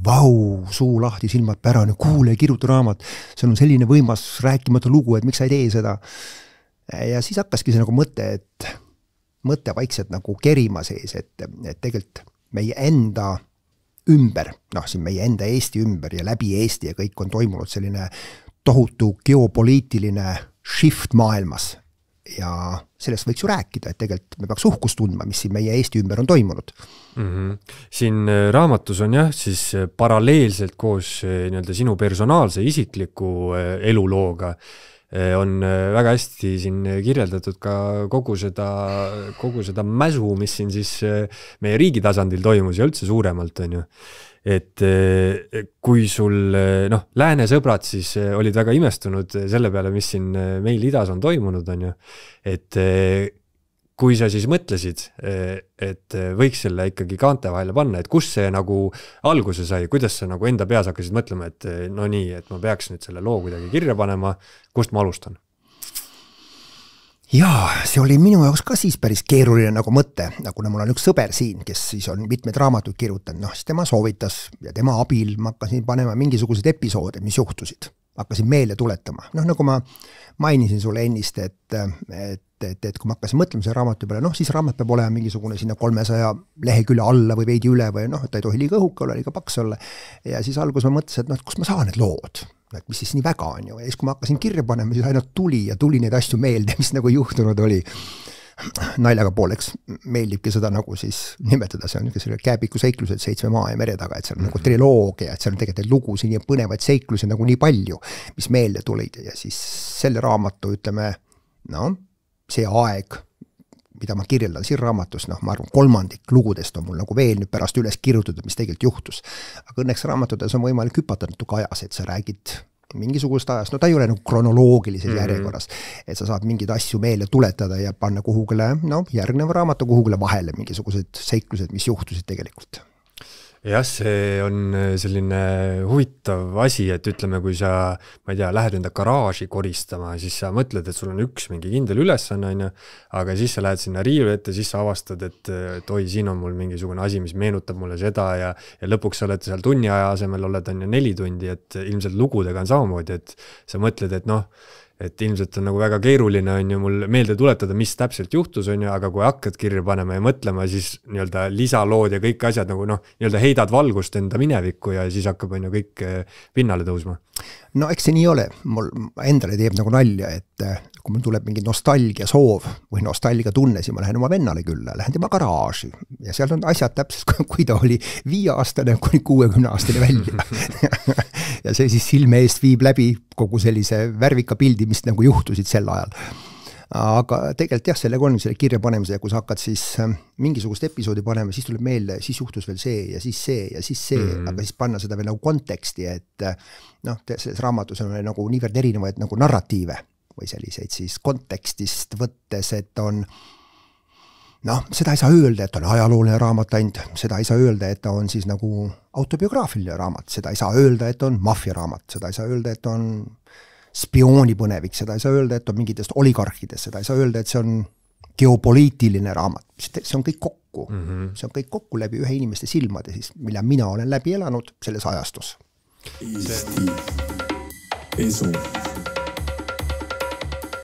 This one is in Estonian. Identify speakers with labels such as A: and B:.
A: vau, suu lahti, silmad pärane, kuule, kirjuta raamat, see on selline võimas rääkimata lugu, et miks sa ei tee seda. Ja siis hakkaski see nagu mõte vaikselt nagu kerima sees, et tegelikult meie enda ümber, siin meie enda Eesti ümber ja läbi Eesti ja kõik on toimunud selline tohutu geopoliitiline shift maailmas. Ja sellest võiks ju rääkida, et tegelikult me peaks uhkust tundma, mis siin meie Eesti ümber on toimunud.
B: Siin raamatus on siis paralleelselt koos sinu personaalse isikliku elulooga on väga hästi siin kirjeldatud ka kogu seda mäsu, mis siin siis meie riigi tasandil toimus ja üldse suuremalt on ju. Et kui sul lääne sõbrad siis olid väga imestunud selle peale, mis siin meil idas on toimunud, on ju. Et kui sa siis mõtlesid, et võiks selle ikkagi kaante vahele panna, et kus see nagu alguse sai, kuidas sa nagu enda peas hakkasid mõtlema, et no nii, et ma peaks nüüd selle loo kuidagi kirja panema, kust ma alustan?
A: Jaa, see oli minu jaoks ka siis päris keeruline nagu mõte, kuna mul on üks sõber siin, kes siis on mitmed raamatuid kirjutanud, siis tema soovitas ja tema abil ma hakkasin panema mingisugused episoode, mis juhtusid. Hakkasin meelde tuletama. Nagu ma mainisin sulle ennist, et kui ma hakkasin mõtlema selle raamatu peale, siis raamat peab olema mingisugune sinna 300 lehekülje alla või veidi üle või ta ei tohi liiga õhuke olla, liiga paks olla. Ja siis alguses ma mõtlesin, et kus ma saan need lood, et mis siis nii väga on ju. Ja siis kui ma hakkasin kirja panema, siis ainult tuli neid asju meelde, mis nagu juhtunud oli. Naljaga pooleks meeldibki seda nagu siis nimetada, see on selline kääbiku seiklused 7 maa ja mere taga, et see on nagu triloogia, et see on tegelikult lugusid ja põnevaid seiklusi nagu nii palju, mis meelde tulid ja siis selle raamatu, ütleme, see aeg, mida ma kirjeldan siin raamatus, ma arvan, 3 lugudest on mul nagu veel nüüd pärast üles kirjutatud, mis tegelikult juhtus. Aga õnneks raamatutes on võimalik hüpata natuke ajas, et sa räägid mingisugust ajast, ta ei ole nagu kronoloogilises järjekorras, et sa saad mingeid asju meelde tuletada ja panna kuhugile, järgneva raamatu kuhugile vahele mingisugused seiklused, mis juhtusid tegelikult.
B: Jah, see on selline huvitav asi, et ütleme, kui sa, ma ei tea, lähed enda garaaži koristama, siis sa mõtled, et sul on üks mingi kindel ülesanne, aga siis sa lähed sinna riiuli ette, siis sa avastad, et oi, siin on mul mingisugune asi, mis meenutab mulle seda ja lõpuks sa oled seal tunni aja asemel oled 4 tundi, et ilmselt lugudega on samamoodi, et sa mõtled, et ilmselt on nagu väga keeruline on ju mul meelde tuletada, mis täpselt juhtus on ju, aga kui hakkad kirja panema ja mõtlema, siis lisalood ja kõik asjad nagu heidad valgust enda minevikku ja siis hakkab on ju kõik pinnale tõusma.
A: Eks see nii ole. Mul endale teeb nagu nalja, et kui mul tuleb mingi nostalgia soov või nostalgia tunne, siis ma lähen oma vennale külla, lähen tema garaaži ja seal on asjad täpselt, kui ta oli 5-aastane kuni 60-aastane välja. Ja see siis silme eest viib läbi kogu sellise värvika pildi, mis nagu juhtusid sel ajal. Aga tegelikult jah, sellega on selle kirja panemise ja kui sa hakkad siis mingisugust episoodi panema, siis tuleb meelde, siis juhtus veel see ja siis see ja siis see, aga siis panna seda veel nagu konteksti, et selles raamatus on nagu niivõrd erinevaid nagu narratiive või selliseid siis kontekstist võttes, et on seda ei saa öelda, et on ajalooline raamat ainult, seda ei saa öelda, et ta on siis nagu autobiograafiline raamat, seda ei saa öelda, et on maffiaraamat, seda ei saa öelda, et on spioonipõnevik, seda ei saa öelda, et on mingitest oligarhidest, seda ei saa öelda, et see on geopoliitiline raamat. See on kõik kokku. See on kõik kokku läbi ühe inimeste silmade, siis, mille mina olen läbi elanud selles ajastus. Eesti esu.